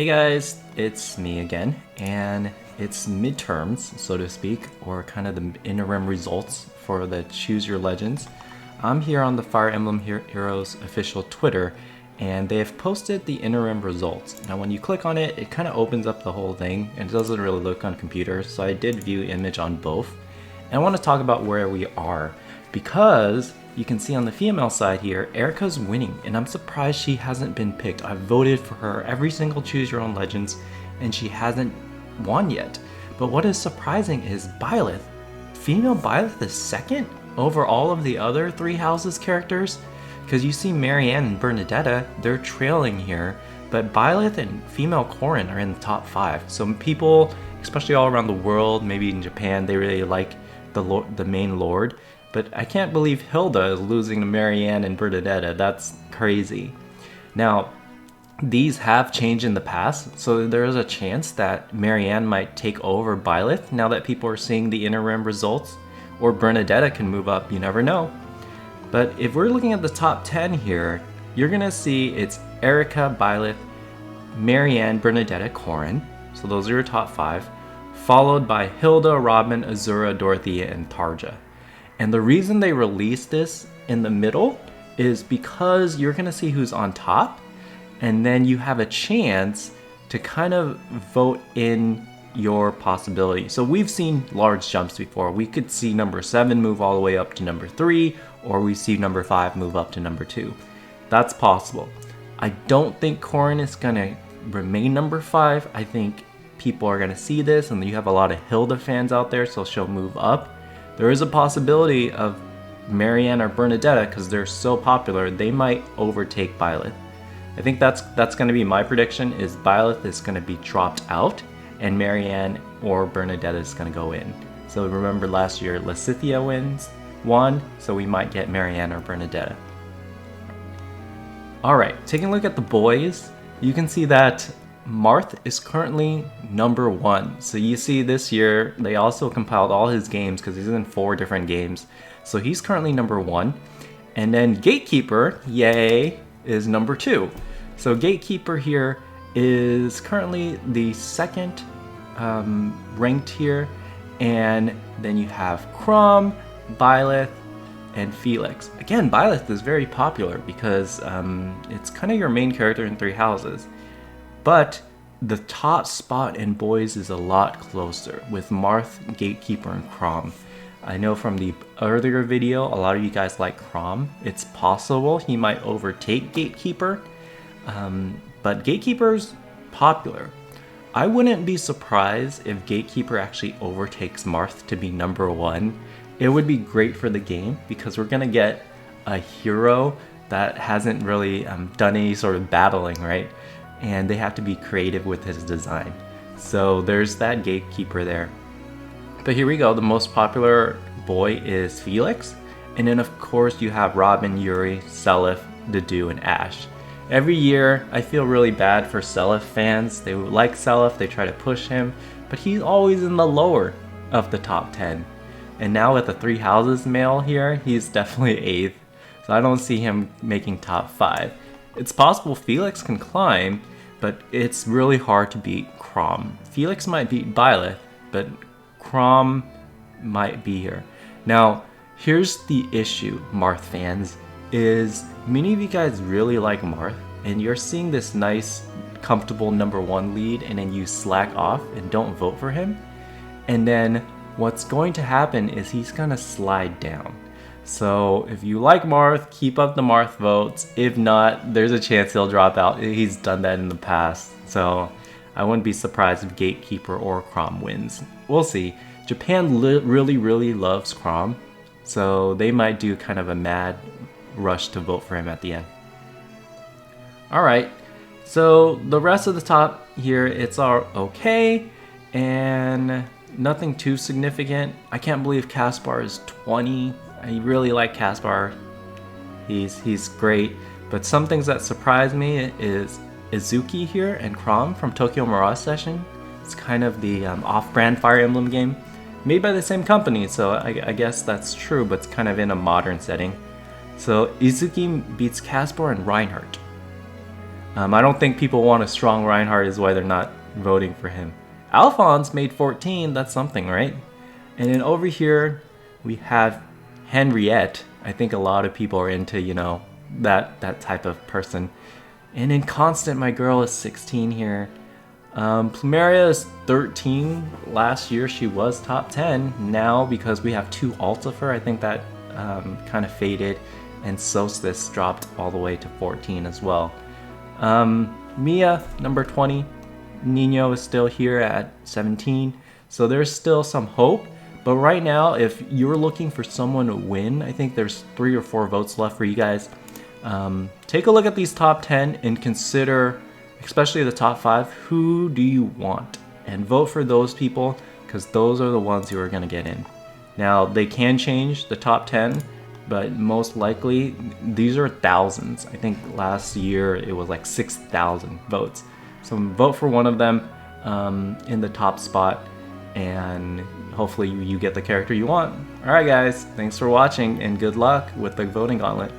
Hey guys, it's me again, and it's midterms, so to speak, or kind of the interim results for the Choose Your Legends. I'm here on the Fire Emblem Heroes official Twitter, and they have posted the interim results. Now when you click on it, it kind of opens up the whole thing, and it doesn't really look on computers, so I did view image on both. And I want to talk about where we are, because you can see on the female side here, Eirika's winning, and I'm surprised she hasn't been picked. I've voted for her every single Choose Your Own Legends, and she hasn't won yet. But what is surprising is byleth. Female byleth is second over all of the other three houses characters, because you see Marianne and Bernedetta, they're trailing here, but byleth and female Chrom are in the top 5. So people, especially all around the world, maybe in Japan, they really like the main lord. But I can't believe Hilda is losing to Marianne and Bernedetta. That's crazy. Now, these have changed in the past, so there is a chance that Marianne might take over byleth now that people are seeing the interim results, or Bernedetta can move up, you never know. But if we're looking at the top 10 here, you're gonna see it's Eirika, byleth, Marianne, Bernedetta, Chrom. So those are your top 5, followed by Hilda, Robin, Azura, Dorothea, and Tarja. And the reason they released this in the middle is because you're going to see who's on top, and then you have a chance to kind of vote in your possibility. So we've seen large jumps before. We could see number 7 move all the way up to number 3, or we see number 5 move up to number 2. That's possible. I don't think Chrom is going to remain number 5. I think people are going to see this, and you have a lot of Hilda fans out there, so she'll move up. There is a possibility of Marianne or Bernedetta, because they're so popular, they might overtake byleth. I think that's going to be my prediction, is byleth is going to be dropped out and Marianne or Bernedetta is going to go in. So remember last year Lysithea won, so we might get Marianne or Bernedetta. Alright, taking a look at the boys, you can see that Marth is currently number 1. So you see this year they also compiled all his games because he's in 4 different games. So he's currently number 1. And then Gatekeeper, yay, is number 2. So Gatekeeper here is currently the second ranked here. And then you have Chrom, byleth, and Felix. Again, byleth is very popular because it's kind of your main character in 3 houses. But the top spot in boys is a lot closer with Marth, Gatekeeper, and Chrom. I know from the earlier video, a lot of you guys like Chrom. It's possible he might overtake Gatekeeper, but Gatekeeper's popular. I wouldn't be surprised if Gatekeeper actually overtakes Marth to be number 1. It would be great for the game because we're gonna get a hero that hasn't really done any sort of battling, right? And they have to be creative with his design. So there's that Gatekeeper there. But here we go, the most popular boy is Felix. And then of course you have Robin, Yuri, Seliph, Dedue, and Ashe. Every year I feel really bad for Seliph fans. They like Seliph, they try to push him, but he's always in the lower of the top 10. And now with the 3 houses male here, he's definitely 8th. So I don't see him making top 5. It's possible Felix can climb, but it's really hard to beat Chrom. Felix might beat byleth, but Chrom might be here. Now, here's the issue, Marth fans, is many of you guys really like Marth, and you're seeing this nice, comfortable number 1 lead, and then you slack off and don't vote for him. And then what's going to happen is he's gonna slide down. So if you like Marth, keep up the Marth votes. If not, there's a chance he'll drop out. He's done that in the past. So I wouldn't be surprised if Gatekeeper or Chrom wins. We'll see. Japan really loves Chrom. So they might do kind of a mad rush to vote for him at the end. Alright, so the rest of the top here, it's all okay. And nothing too significant. I can't believe Caspar is 20. I really like Caspar. He's great. But some things that surprised me is Izuki here and Chrom from Tokyo Mirage Session. It's kind of the off-brand Fire Emblem game. Made by the same company, so I guess that's true, but it's kind of in a modern setting. So Izuki beats Caspar and Reinhardt. I don't think people want a strong Reinhardt is why they're not voting for him. Alphonse made 14, that's something, right? And then over here, we have Henriette. I think a lot of people are into, you know, that type of person. And in Constant, my girl is 16 here. Plumeria is 13. Last year she was top 10. Now, because we have 2 alts of her, I think that kind of faded. And Solstice dropped all the way to 14 as well. Mia, number 20. Nino is still here at 17. So there's still some hope. But right now, if you're looking for someone to win, I think there's 3 or 4 votes left for you guys. Take a look at these top 10 and consider, especially the top 5, who do you want? And vote for those people, because those are the ones who are going to get in. Now, they can change the top 10, but most likely, these are thousands. I think last year it was like 6,000 votes. So vote for one of them in the top spot, and hopefully you get the character you want. Alright guys, thanks for watching, and good luck with the voting gauntlet.